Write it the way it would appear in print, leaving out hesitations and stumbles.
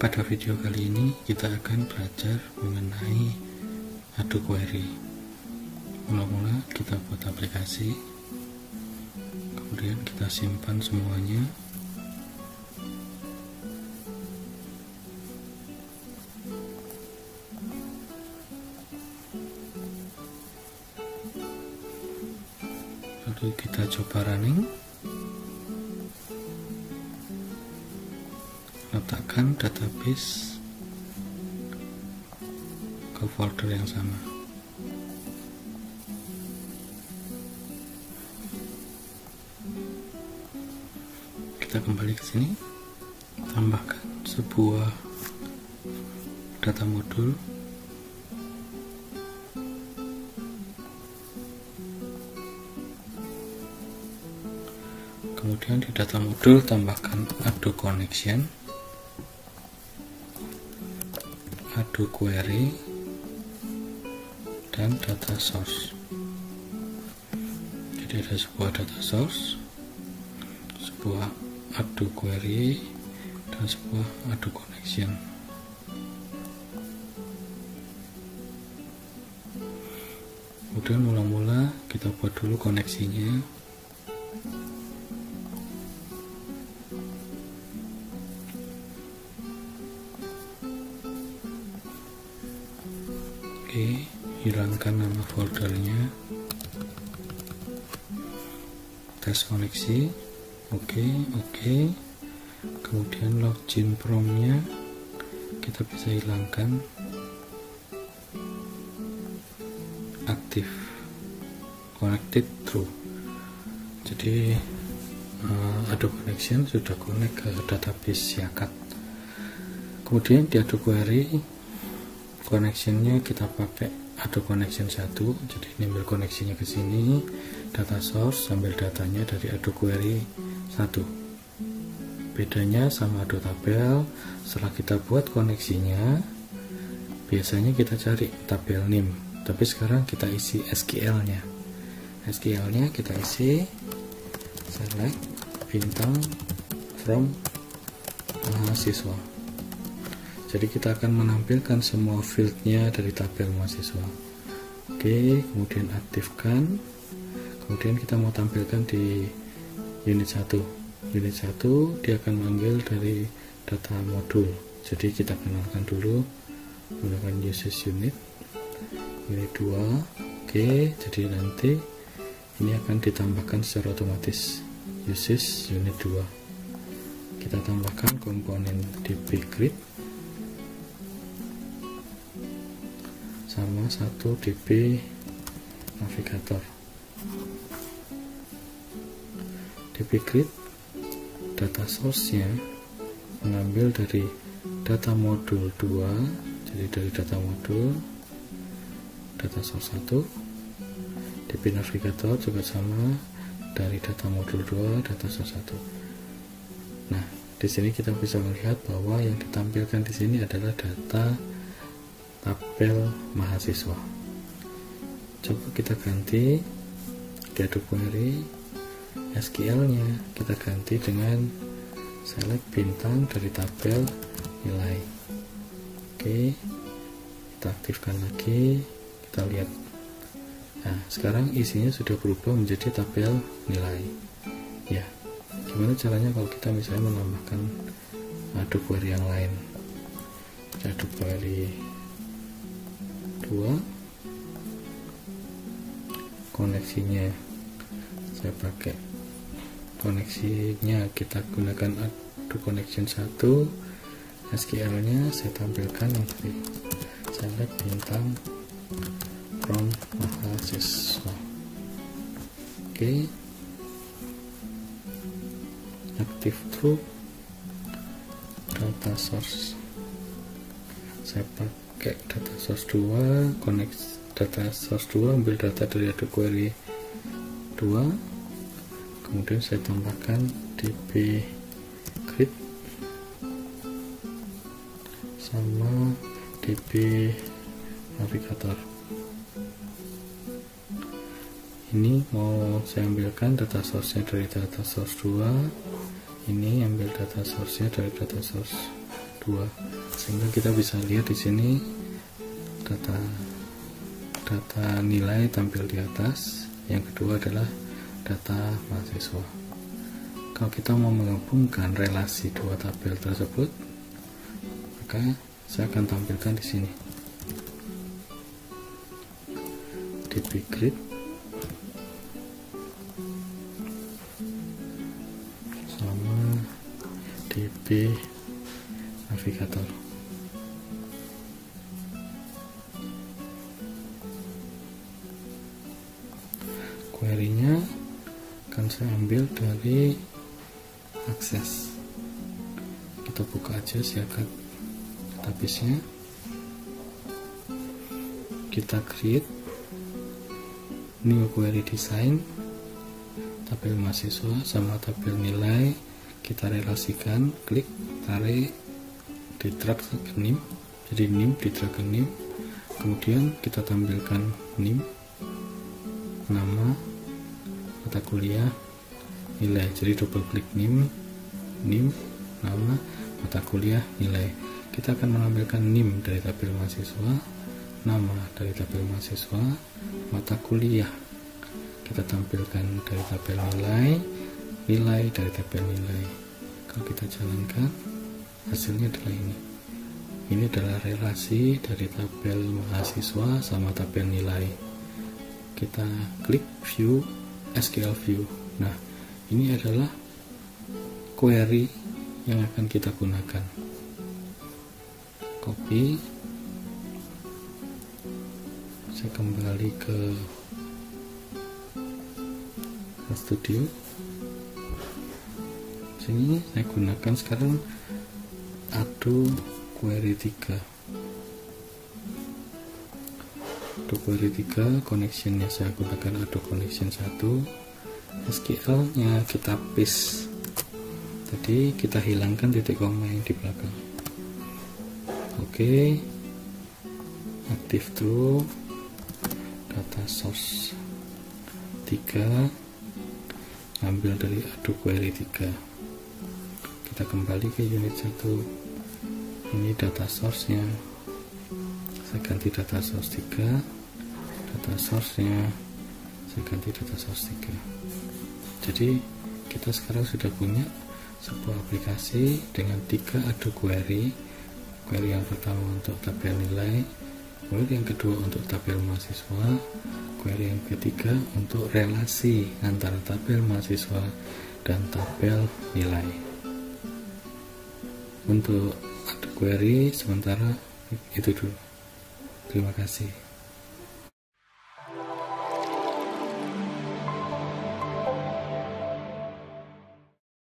Pada video kali ini kita akan belajar mengenai Ado Query. Mula-mula kita buat aplikasi, kemudian kita simpan semuanya. Lalu kita coba running. Letakkan database ke folder yang sama. Kita kembali ke sini, tambahkan sebuah data modul. Kemudian di data modul tambahkan Ado Connection, Ado Query, dan data source. Jadi ada sebuah data source, sebuah Ado Query, dan sebuah Ado Connection. Kemudian mula-mula kita buat dulu koneksinya. Oke, hilangkan nama foldernya, tes koneksi. Oke. Kemudian login promnya kita bisa hilangkan, aktif, connected true. Jadi Ado Connection sudah connect ke database Yakat. Kemudian di Ado Query, connectionnya kita pakai Ado Connection 1. Jadi ini ambil koneksinya ke sini, data source, ambil datanya dari Ado Query 1. Bedanya sama Ado Tabel, setelah kita buat koneksinya, biasanya kita cari tabel name, tapi sekarang kita isi SQL nya. SQL nya kita isi select bintang from mahasiswa. Jadi kita akan menampilkan semua fieldnya dari tabel mahasiswa. Oke, kemudian aktifkan. Kemudian kita mau tampilkan di unit 1. Unit 1 dia akan manggil dari data modul. Jadi kita kenalkan dulu menggunakan usage unit. Unit 2. Oke, jadi nanti ini akan ditambahkan secara otomatis usage unit 2. Kita tambahkan komponen dbGrid sama 1 db navigator. dbGrid data source nya mengambil dari data modul 2, jadi dari data modul data source 1. db navigator juga sama, dari data modul 2 data source 1. Nah, di sini kita bisa melihat bahwa yang ditampilkan di sini adalah data tabel mahasiswa. Coba kita ganti di Ado Query, SQL nya kita ganti dengan select bintang dari tabel nilai. Oke, kita aktifkan lagi, kita lihat. Nah, sekarang isinya sudah berubah menjadi tabel nilai. Ya, gimana caranya kalau kita misalnya menambahkan Ado Query yang lain? Ado Query 2, koneksinya saya pakai koneksinya, kita gunakan Ado Connection 1. SQL nya saya tampilkan yang tadi, select bintang from mahasiswa. Oke, active true, data source saya pakai data source 2, connect data source 2, ambil data dari Ado Query 2. Kemudian saya tambahkan dbGrid sama db navigator. Ini mau saya ambilkan data source nya dari data source 2, ini ambil data source nya dari data source 2. 2, sehingga kita bisa lihat di sini data nilai tampil di atas. Yang kedua adalah data mahasiswa. Kalau kita mau menggabungkan relasi dua tabel tersebut, maka saya akan tampilkan di sini. DB Grid sama DB Navigator. Query-nya akan saya ambil dari akses. Kita buka aja siakat database-nya. Kita create new query design. Tabel mahasiswa sama tabel nilai kita relasikan, klik, tarik, di drag ke nim, jadi nim di drag ke nim. Kemudian kita tampilkan nim, nama, mata kuliah, nilai. Jadi double klik nim, nama, mata kuliah, nilai. Kita akan menampilkan nim dari tabel mahasiswa, nama dari tabel mahasiswa, mata kuliah kita tampilkan dari tabel nilai dari tabel nilai. Kalau kita jalankan, hasilnya adalah ini. Ini adalah relasi dari tabel mahasiswa sama tabel nilai. Kita klik view, SQL view. Nah, ini adalah query yang akan kita gunakan. Copy, saya kembali ke Studio. Sini saya gunakan sekarang Ado Query 3. Ado Query 3 connectionnya saya gunakan Ado Connection 1. SQL nya kita paste. Tadi kita hilangkan titik koma yang di belakang. Oke, aktif tuh data source 3, ambil dari Ado Query 3. Kita kembali ke unit 1. Ini data source nya, saya ganti data source 3, data source nya saya ganti data source 3. Jadi kita sekarang sudah punya sebuah aplikasi dengan 3 Ado Query. Query yang pertama untuk tabel nilai, query yang kedua untuk tabel mahasiswa, query yang ketiga untuk relasi antara tabel mahasiswa dan tabel nilai. Untuk Ado Query sementara itu dulu. Terima kasih.